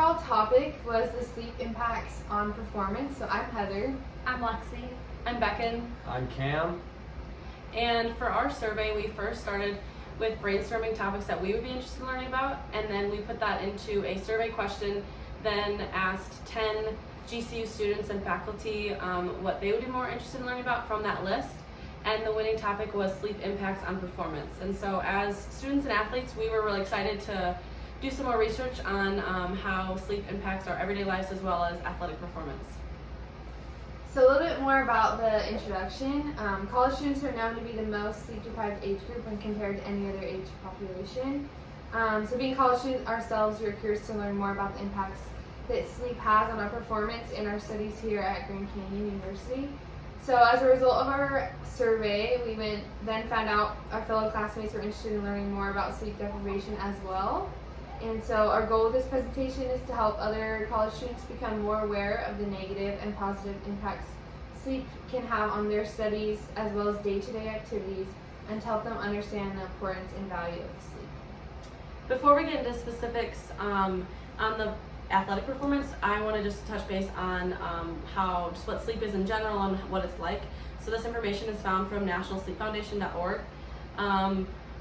overall topic was the sleep impacts on performance. So I'm Heather. I'm Lexi. I'm Becken. I'm Cam. And for our survey, we first started with brainstorming topics that we would be interested in learning about, and then we put that into a survey question, then asked 10 GCU students and faculty what they would be more interested in learning about from that list. And the winning topic was sleep impacts on performance. And so as students and athletes, we were really excited to do some more research on how sleep impacts our everyday lives as well as athletic performance. So a little bit more about the introduction. College students are known to be the most sleep-deprived age group when compared to any other age population. So being college students ourselves, we are curious to learn more about the impacts that sleep has on our performance in our studies here at Grand Canyon University. So as a result of our survey, we then found out our fellow classmates were interested in learning more about sleep deprivation as well. And so our goal of this presentation is to help other college students become more aware of the negative and positive impacts sleep can have on their studies as well as day-to-day activities, and to help them understand the importance and value of sleep. Before we get into specifics on the athletic performance, I want to just touch base on just what sleep is in general and what it's like. So this information is found from nationalsleepfoundation.org.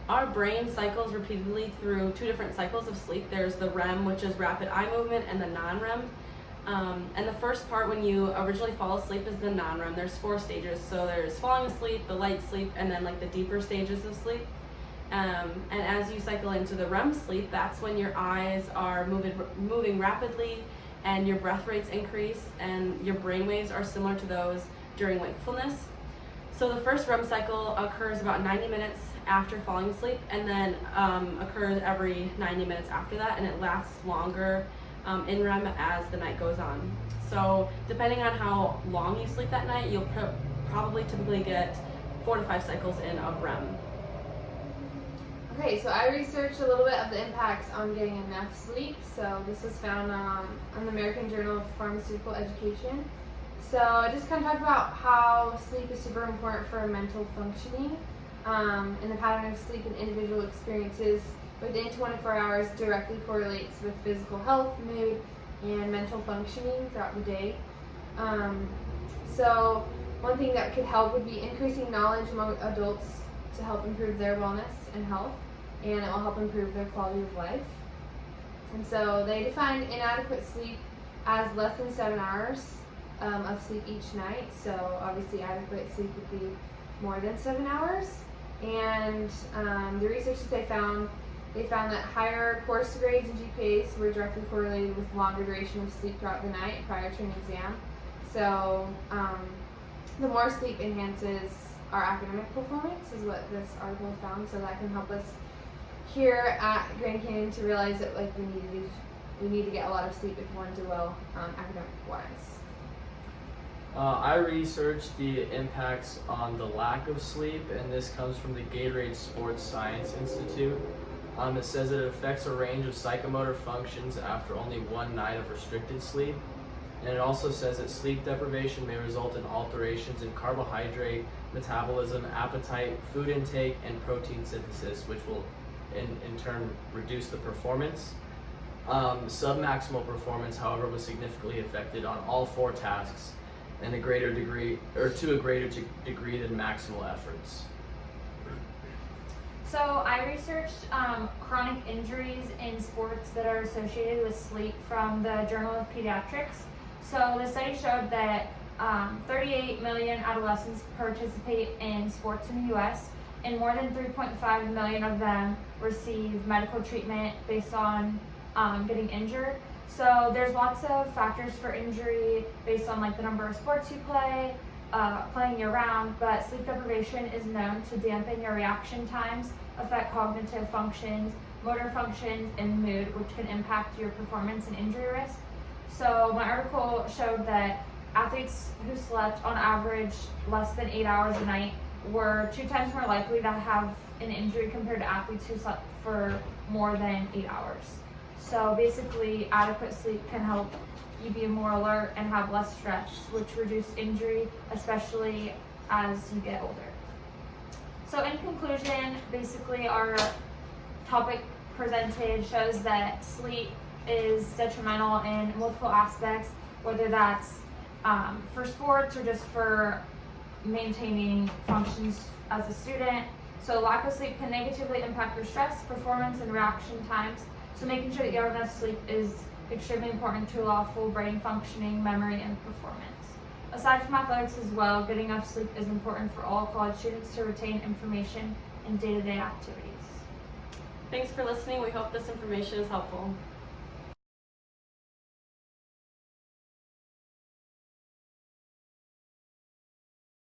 Our brain cycles repeatedly through two different cycles of sleep. There's the REM, which is rapid eye movement, and the non-REM. And the first part when you originally fall asleep is the non-REM. There's 4 stages. So there's falling asleep, the light sleep, and then like the deeper stages of sleep. And as you cycle into the REM sleep, that's when your eyes are moving rapidly and your breath rates increase and your brain waves are similar to those during wakefulness. So the first REM cycle occurs about 90 minutes after falling asleep, and then occurs every 90 minutes after that, and it lasts longer in REM as the night goes on. So depending on how long you sleep that night, you'll probably typically get 4 to 5 cycles in of REM. Okay, so I researched a little bit of the impacts on getting enough sleep. So this was found on the American Journal of Pharmaceutical Education. So I just kind of talked about how sleep is super important for mental functioning. And the pattern of sleep and individual experiences within 24 hours directly correlates with physical health, mood, and mental functioning throughout the day. So one thing that could help would be increasing knowledge among adults to help improve their wellness and health, and it will help improve their quality of life. And so they defined inadequate sleep as less than 7 hours of sleep each night. So obviously adequate sleep would be more than 7 hours. And the research that they found that higher course grades and GPAs were directly correlated with longer duration of sleep throughout the night prior to an exam. So the more sleep enhances our academic performance is what this article found. So that can help us here at Grand Canyon to realize that we need to get a lot of sleep if we want to do well academic-wise. I researched the impacts on the lack of sleep, and this comes from the Gatorade Sports Science Institute. It says that it affects a range of psychomotor functions after only one night of restricted sleep. And it also says that sleep deprivation may result in alterations in carbohydrate metabolism, appetite, food intake, and protein synthesis, which will in turn reduce the performance. Submaximal performance, however, was significantly affected on all 4 tasks to a greater degree than maximal efforts. So I researched chronic injuries in sports that are associated with sleep from the Journal of Pediatrics. So the study showed that 38 million adolescents participate in sports in the U.S., and more than 3.5 million of them receive medical treatment based on getting injured. So there's lots of factors for injury based on like the number of sports you play, playing year round, but sleep deprivation is known to dampen your reaction times, affect cognitive functions, motor functions, and mood, which can impact your performance and injury risk. So my article showed that athletes who slept on average less than 8 hours a night were 2 times more likely to have an injury compared to athletes who slept for more than 8 hours. So basically, adequate sleep can help you be more alert and have less stress, which reduce injury, especially as you get older. So in conclusion, basically our topic presented shows that sleep is detrimental in multiple aspects, whether that's for sports or just for maintaining functions as a student. So lack of sleep can negatively impact your stress, performance, and reaction times. So making sure that you have enough sleep is extremely important to allow full brain functioning, memory, and performance. Aside from athletics as well, getting enough sleep is important for all college students to retain information in day-to-day activities. Thanks for listening. We hope this information is helpful.